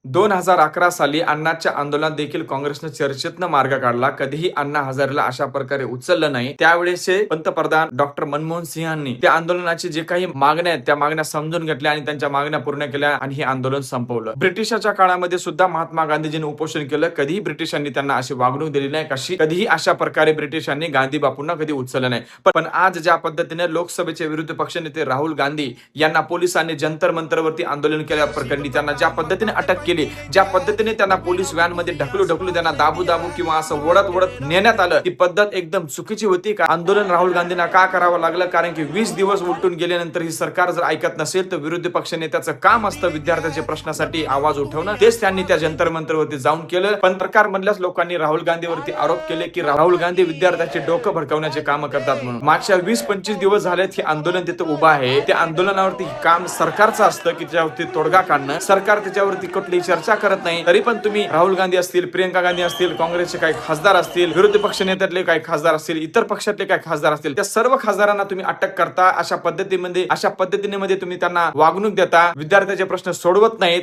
2011 साली अण्णांच्या आंदोलनात देखील काँग्रेसनं चर्चेतनं मार्ग काढला. कधीही अण्णा हजारेला अशा प्रकारे उचललं नाही. त्यावेळेसचे पंतप्रधान डॉक्टर मनमोहन सिंहांनी त्या आंदोलनाची जे काही मागण्या आहेत त्या मागण्या समजून घेतल्या आणि त्यांच्या मागण्या पूर्ण केल्या आणि हे आंदोलन संपवलं. ब्रिटिशाच्या काळामध्ये सुद्धा महात्मा गांधीजींनी उपोषण केलं. कधीही ब्रिटिशांनी त्यांना अशी वागणूक दिली नाही. कधीही अशा प्रकारे ब्रिटिशांनी गांधी बापूंना कधी उचललं नाही. पण आज ज्या पद्धतीने लोकसभेचे विरोधी पक्षनेते राहुल गांधी यांना पोलिसांनी जंतर मंतरवरती आंदोलन केल्या प्रकरणी त्यांना ज्या पद्धतीने अटक केली, ज्या पद्धतीने त्यांना पोलीस व्हॅन मध्ये ढकलू त्यांना दाबू किंवा असं ओढत नेण्यात आलं, ती पद्धत एकदम चुकीची होती. का आंदोलन राहुल गांधींना का करावं लागलं? कारण की 20 दिवस उलटून गेल्यानंतर ही सरकार जर ऐकत नसेल तर विरोधी पक्षनेत्याचं काम असतं विद्यार्थ्यांच्या प्रश्नासाठी आवाज उठवणं. तेच त्यांनी त्या जंतर मंतरवरती जाऊन केलं. पण सरकार मधल्याच लोकांनी राहुल गांधीवरती आरोप केले की राहुल गांधी विद्यार्थ्यांचे डोकं भडकवण्याचे काम करतात म्हणून. मागच्या 20-25 दिवस झालेत हे आंदोलन तिथं उभं आहे. त्या आंदोलनावरती काम सरकारचं असतं की त्यावरती तोडगा काढणं. सरकार त्याच्यावरती कुठलीही चर्चा करत नाही. तरी पण तुम्ही राहुल गांधी असतील, प्रियंका गांधी असतील, काँग्रेसचे काही खासदार असतील, विरोधी पक्ष नेत्यातले काही खासदार असतील, इतर पक्षातले काही खासदार असतील, त्या सर्व खासदारांना तुम्ही अटक करता. अशा पद्धतीने तुम्ही त्यांना वागणूक देता, विद्यार्थ्यांचे प्रश्न सोडवत नाहीत.